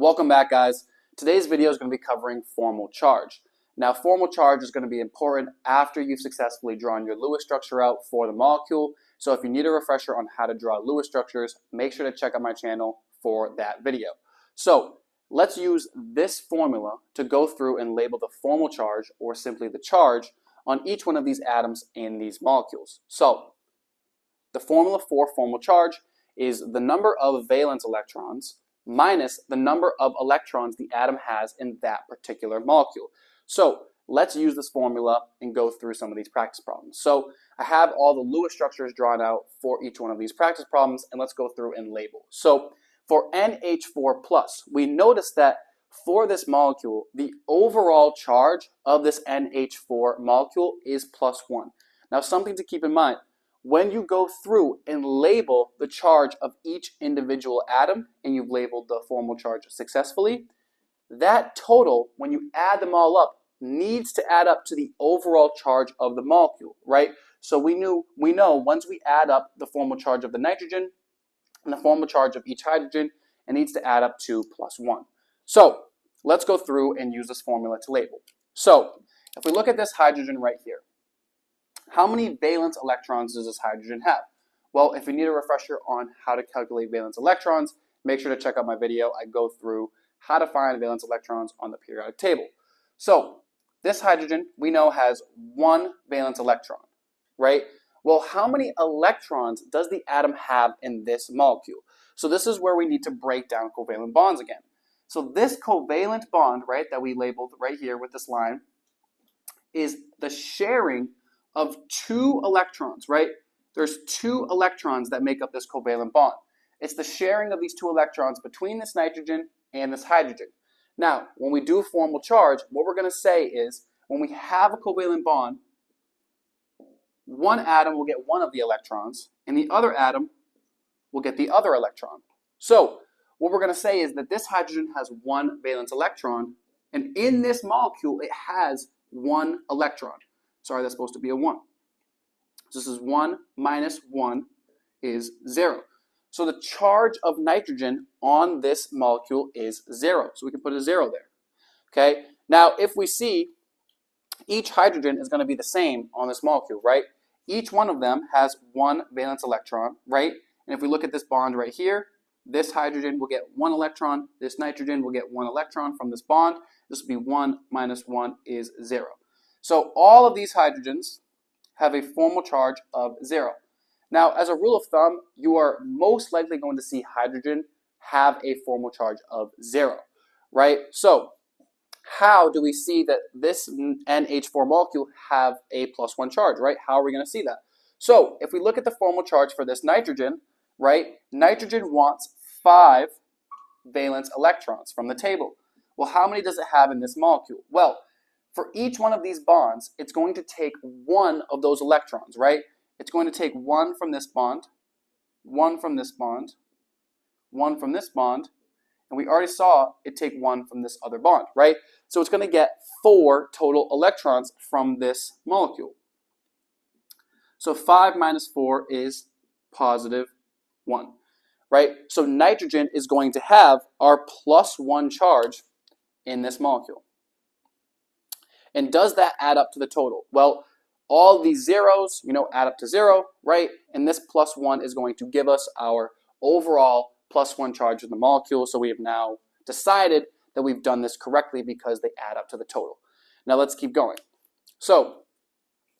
Welcome back, guys. Today's video is going to be covering formal charge. Now, formal charge is going to be important after you've successfully drawn your Lewis structure out for the molecule. So if you need a refresher on how to draw Lewis structures, make sure to check out my channel for that video. So let's use this formula to go through and label the formal charge, or simply the charge, on each one of these atoms in these molecules. So the formula for formal charge is the number of valence electrons minus the number of electrons the atom has in that particular molecule. So let's use this formula and go through some of these practice problems. So I have all the Lewis structures drawn out for each one of these practice problems, and let's go through and label. So for NH4+, we notice that for this molecule, the overall charge of this NH4 molecule is +1. Now, something to keep in mind: when you go through and label the charge of each individual atom, and you've labeled the formal charge successfully, that total, when you add them all up, needs to add up to the overall charge of the molecule, right? So we know once we add up the formal charge of the nitrogen and the formal charge of each hydrogen, it needs to add up to +1. So let's go through and use this formula to label. So if we look at this hydrogen right here, how many valence electrons does this hydrogen have? Well, if you need a refresher on how to calculate valence electrons, make sure to check out my video. I go through how to find valence electrons on the periodic table. So this hydrogen, we know, has one valence electron, right? Well, how many electrons does the atom have in this molecule? So this is where we need to break down covalent bonds again. So this covalent bond, right, that we labeled right here with this line, is the sharing of two electrons, right? There's two electrons that make up this covalent bond. It's the sharing of these two electrons between this nitrogen and this hydrogen. Now, when we do formal charge, what we're going to say is when we have a covalent bond, one atom will get one of the electrons, and the other atom will get the other electron. So what we're going to say is that this hydrogen has one valence electron, and in this molecule, it has one electron. Sorry, that's supposed to be a 1. So this is 1 minus 1 is 0. So the charge of nitrogen on this molecule is 0. So we can put a 0 there. Okay. Now, if we see, each hydrogen is going to be the same on this molecule, right? Each one of them has one valence electron, right? And if we look at this bond right here, this hydrogen will get one electron. This nitrogen will get one electron from this bond. This will be 1 minus 1 is 0. So all of these hydrogens have a formal charge of 0. Now, as a rule of thumb, you are most likely going to see hydrogen have a formal charge of 0, right? So how do we see that this NH4 molecule have a +1 charge, right? How are we going to see that? So if we look at the formal charge for this nitrogen, right, nitrogen wants 5 valence electrons from the table. Well, how many does it have in this molecule? Well, for each one of these bonds, it's going to take one of those electrons, right? It's going to take one from this bond, one from this bond, one from this bond, and we already saw it take one from this other bond, right? So it's going to get 4 total electrons from this molecule. So 5 minus 4 is +1, right? So nitrogen is going to have our +1 charge in this molecule. And does that add up to the total? Well, all these zeros, add up to 0, right? And this +1 is going to give us our overall +1 charge in the molecule. So we have now decided that we've done this correctly because they add up to the total. Now let's keep going. So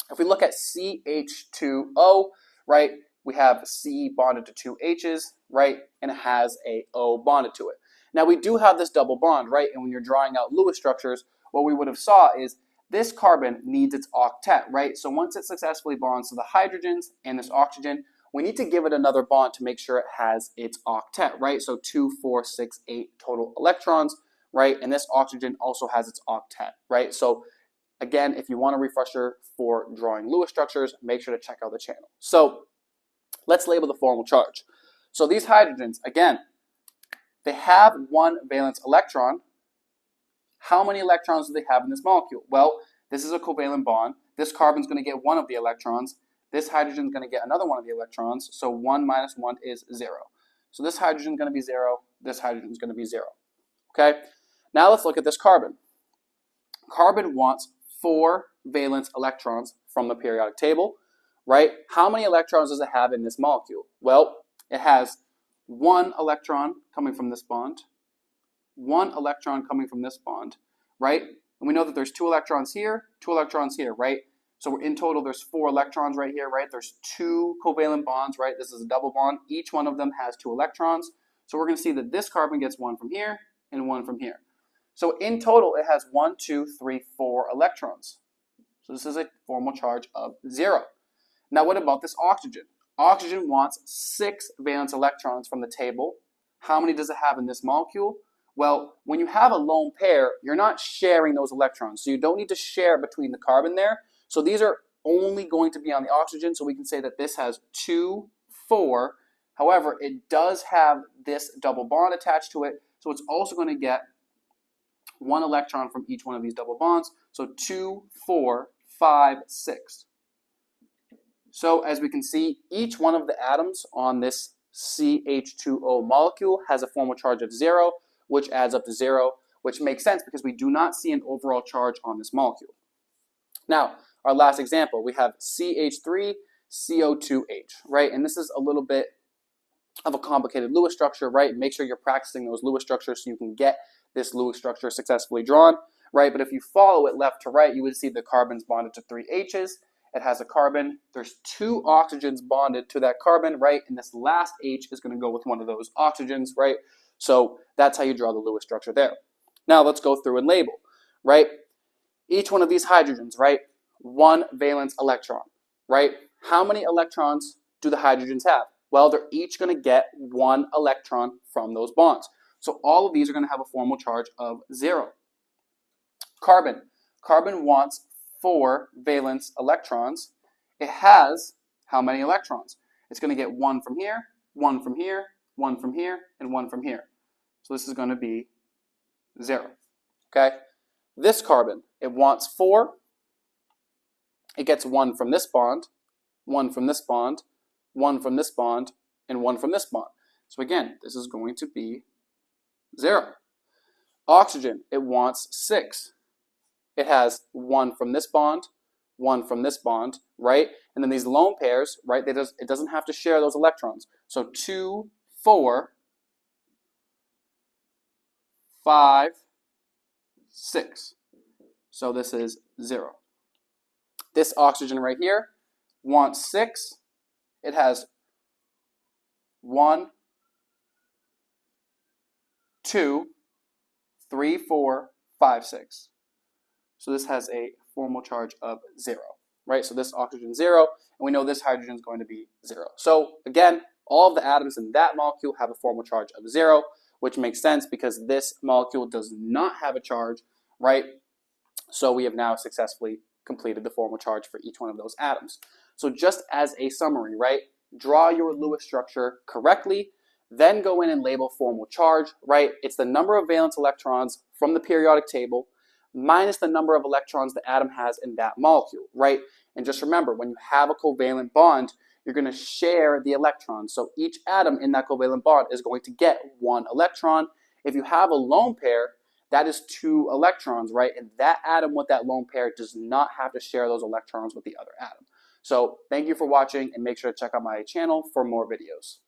if we look at CH2O, right, we have C bonded to 2 H's, right, and it has a O bonded to it. Now we do have this double bond, right? And when you're drawing out Lewis structures, what we would have saw is this carbon needs its octet, right? So once it successfully bonds to the hydrogens and this oxygen, we need to give it another bond to make sure it has its octet, right? So 2, 4, 6, 8 total electrons, right? And this oxygen also has its octet, right? So again, if you want a refresher for drawing Lewis structures, make sure to check out the channel. So let's label the formal charge. So these hydrogens, again, they have one valence electron. How many electrons do they have in this molecule? Well, this is a covalent bond. This carbon's going to get one of the electrons. This hydrogen is going to get another one of the electrons. So 1 minus 1 is 0. So this hydrogen is going to be 0. This hydrogen is going to be 0. Okay, now let's look at this carbon. Carbon wants 4 valence electrons from the periodic table, right? How many electrons does it have in this molecule? Well, it has 1 electron coming from this bond, 1 electron coming from this bond, right? And we know that there's 2 electrons here, 2 electrons here, right? So in total, there's 4 electrons right here, right? There's 2 covalent bonds, right? This is a double bond. Each one of them has 2 electrons. So we're going to see that this carbon gets 1 from here and 1 from here. So in total, it has 1, 2, 3, 4 electrons. So this is a formal charge of 0. Now what about this oxygen? Oxygen wants 6 valence electrons from the table. How many does it have in this molecule? Well, when you have a lone pair, you're not sharing those electrons. So you don't need to share between the carbon there. So these are only going to be on the oxygen. So we can say that this has 2, 4. However, it does have this double bond attached to it. So it's also going to get 1 electron from each one of these double bonds. So 2, 4, 5, 6. So as we can see, each one of the atoms on this CH2O molecule has a formal charge of 0, which adds up to 0, which makes sense because we do not see an overall charge on this molecule. Now, our last example, we have CH3CO2H, right? And this is a little bit of a complicated Lewis structure, right? Make sure you're practicing those Lewis structures so you can get this Lewis structure successfully drawn, right? But if you follow it left to right, you would see the carbon's bonded to 3 H's. It has a carbon. There's 2 oxygens bonded to that carbon, right? And this last H is going to go with one of those oxygens, right? So that's how you draw the Lewis structure there. Now let's go through and label, right? Each one of these hydrogens, right? 1 valence electron, right? How many electrons do the hydrogens have? Well, they're each going to get 1 electron from those bonds. So all of these are going to have a formal charge of 0. Carbon. Carbon wants 4 valence electrons. It has how many electrons? It's going to get 1 from here, 1 from here, 1 from here, and 1 from here. So this is going to be 0. Okay? This carbon, it wants 4. It gets 1 from this bond, 1 from this bond, 1 from this bond, and 1 from this bond. So again, this is going to be 0. Oxygen, it wants 6. It has 1 from this bond, 1 from this bond, right? And then these lone pairs, right, it doesn't have to share those electrons. So 2, 4, 5, 6. So this is 0. This oxygen right here wants 6. It has 1, 2, 3, 4, 5, 6. So this has a formal charge of 0, right? So this oxygen 0, and we know this hydrogen is going to be 0. So again, all of the atoms in that molecule have a formal charge of 0, which makes sense because this molecule does not have a charge, right? So we have now successfully completed the formal charge for each one of those atoms. So just as a summary, right? Draw your Lewis structure correctly, then go in and label formal charge, right? It's the number of valence electrons from the periodic table minus the number of electrons the atom has in that molecule, right? And just remember, when you have a covalent bond, you're going to share the electrons. So each atom in that covalent bond is going to get 1 electron. If you have a lone pair, that is 2 electrons, right? And that atom with that lone pair does not have to share those electrons with the other atom. So thank you for watching, and make sure to check out my channel for more videos.